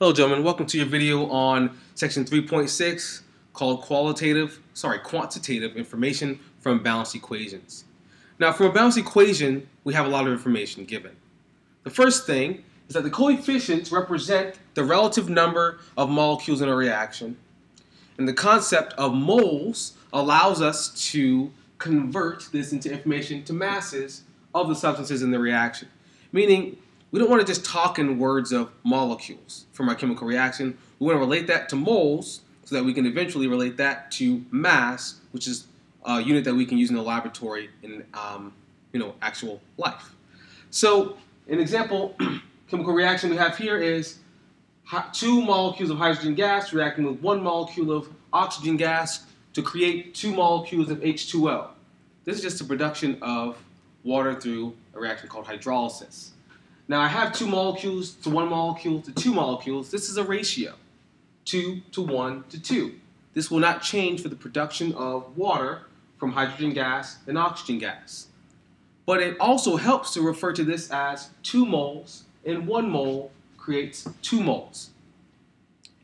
Hello gentlemen, welcome to your video on section 3.6 called Quantitative Information from Balanced Equations. Now from a balanced equation, we have a lot of information given. The first thing is that the coefficients represent the relative number of molecules in a reaction. And the concept of moles allows us to convert this into information to masses of the substances in the reaction. Meaning, we don't want to just talk in words of molecules from our chemical reaction. We want to relate that to moles so that we can eventually relate that to mass, which is a unit that we can use in the laboratory in actual life. So an example chemical reaction we have here is 2 molecules of hydrogen gas reacting with 1 molecule of oxygen gas to create 2 molecules of H2O. This is just the production of water through a reaction called hydrolysis. Now I have 2 molecules to 1 molecule to 2 molecules. This is a ratio, 2 to 1 to 2. This will not change for the production of water from hydrogen gas and oxygen gas. But it also helps to refer to this as 2 moles and 1 mole creates 2 moles.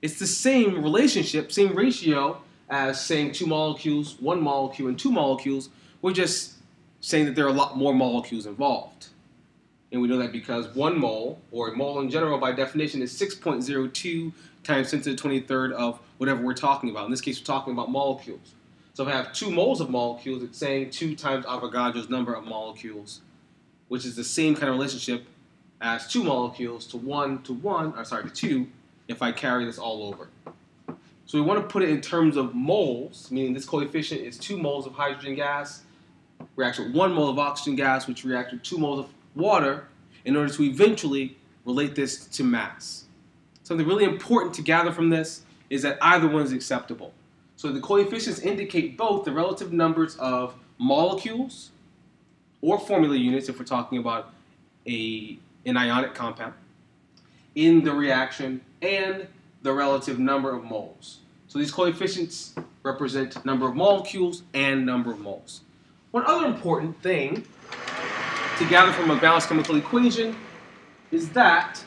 It's the same relationship, same ratio as saying 2 molecules, 1 molecule, and 2 molecules. We're just saying that there are a lot more molecules involved. And we know that because 1 mole, or a mole in general by definition, is 6.02 times 10 to the 23rd of whatever we're talking about. In this case, we're talking about molecules. So if I have 2 moles of molecules, it's saying 2 times Avogadro's number of molecules, which is the same kind of relationship as 2 molecules to 2 if I carry this all over. So we want to put it in terms of moles, meaning this coefficient is 2 moles of hydrogen gas, reacts with 1 mole of oxygen gas, which reacts with 2 moles of water, in order to eventually relate this to mass. Something really important to gather from this is that either one is acceptable. So the coefficients indicate both the relative numbers of molecules or formula units, if we're talking about an ionic compound, in the reaction, and the relative number of moles. So these coefficients represent number of molecules and number of moles. One other important thing to gather from a balanced chemical equation is that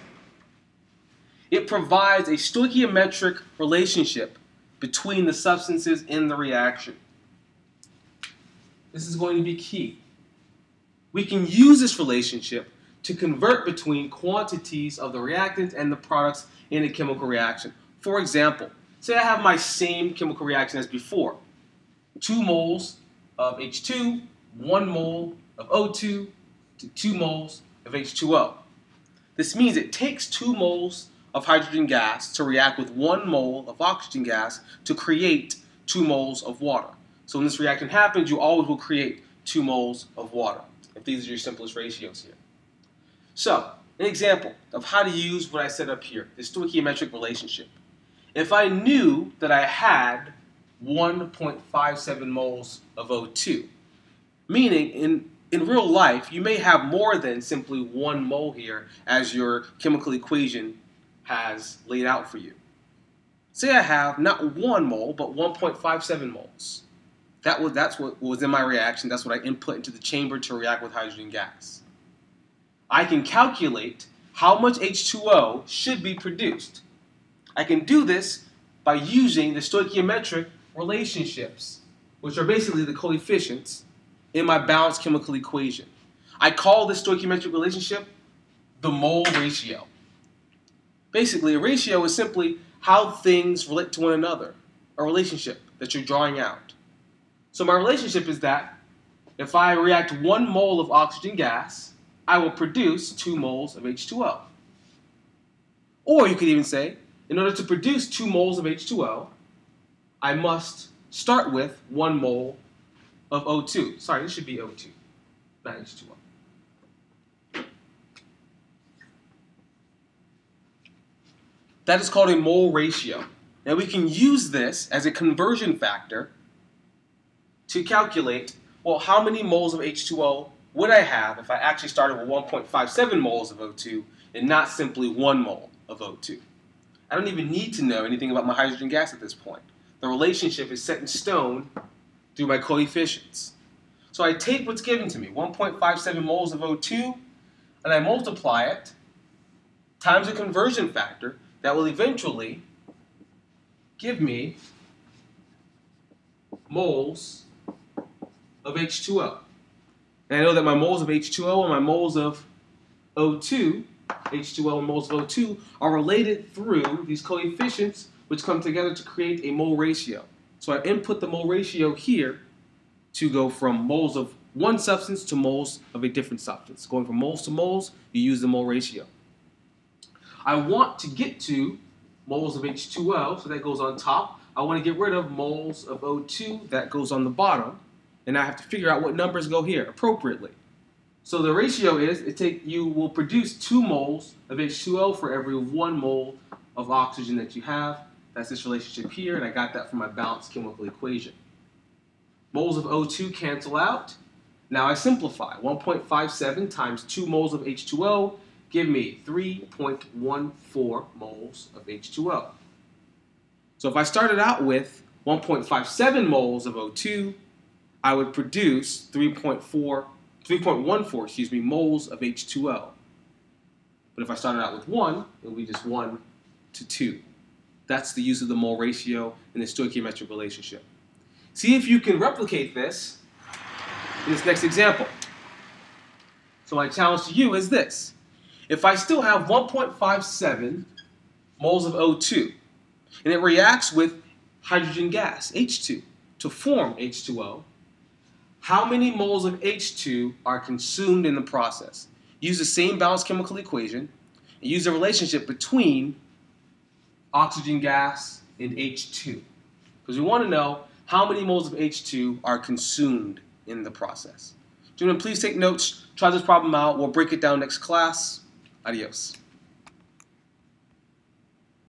it provides a stoichiometric relationship between the substances in the reaction. This is going to be key. We can use this relationship to convert between quantities of the reactants and the products in a chemical reaction. For example, say I have my same chemical reaction as before. 2 moles of H2, 1 mole of O2, to 2 moles of H2O. This means it takes 2 moles of hydrogen gas to react with 1 mole of oxygen gas to create 2 moles of water. So when this reaction happens, you always will create 2 moles of water, if these are your simplest ratios here. So, an example of how to use what I set up here, this stoichiometric relationship. If I knew that I had 1.57 moles of O2, meaning in real life, you may have more than simply 1 mole here as your chemical equation has laid out for you. Say I have not 1 mole, but 1.57 moles. That's what was in my reaction. That's what I input into the chamber to react with hydrogen gas. I can calculate how much H2O should be produced. I can do this by using the stoichiometric relationships, which are basically the coefficients in my balanced chemical equation. I call this stoichiometric relationship the mole ratio. Basically, a ratio is simply how things relate to one another, a relationship that you're drawing out. So my relationship is that if I react 1 mole of oxygen gas, I will produce 2 moles of H2O. Or you could even say, in order to produce 2 moles of H2O, I must start with 1 mole of O2. Sorry, this should be O2, not H2O. That is called a mole ratio. Now we can use this as a conversion factor to calculate, well, how many moles of H2O would I have if I actually started with 1.57 moles of O2 and not simply 1 mole of O2. I don't even need to know anything about my hydrogen gas at this point. The relationship is set in stone through my coefficients. So I take what's given to me, 1.57 moles of O2, and I multiply it times a conversion factor that will eventually give me moles of H2O. And I know that my moles of H2O and my moles of O2, H2O and moles of O2, are related through these coefficients which come together to create a mole ratio. So I input the mole ratio here to go from moles of one substance to moles of a different substance. Going from moles to moles, you use the mole ratio. I want to get to moles of H2O, so that goes on top. I want to get rid of moles of O2, that goes on the bottom. And I have to figure out what numbers go here appropriately. So the ratio is, you will produce 2 moles of H2O for every 1 mole of oxygen that you have. That's this relationship here, and I got that from my balanced chemical equation. Moles of O2 cancel out. Now I simplify. 1.57 times 2 moles of H2O give me 3.14 moles of H2O. So if I started out with 1.57 moles of O2, I would produce 3.14 moles of H2O. But if I started out with 1, it would be just 1 to 2. That's the use of the mole ratio in the stoichiometric relationship. See if you can replicate this in this next example. So my challenge to you is this. If I still have 1.57 moles of O2, and it reacts with hydrogen gas, H2, to form H2O, how many moles of H2 are consumed in the process? Use the same balanced chemical equation, and use the relationship between oxygen gas and H2. Because we want to know how many moles of H2 are consumed in the process. Gentlemen, please take notes, try this problem out. We'll break it down next class. Adios.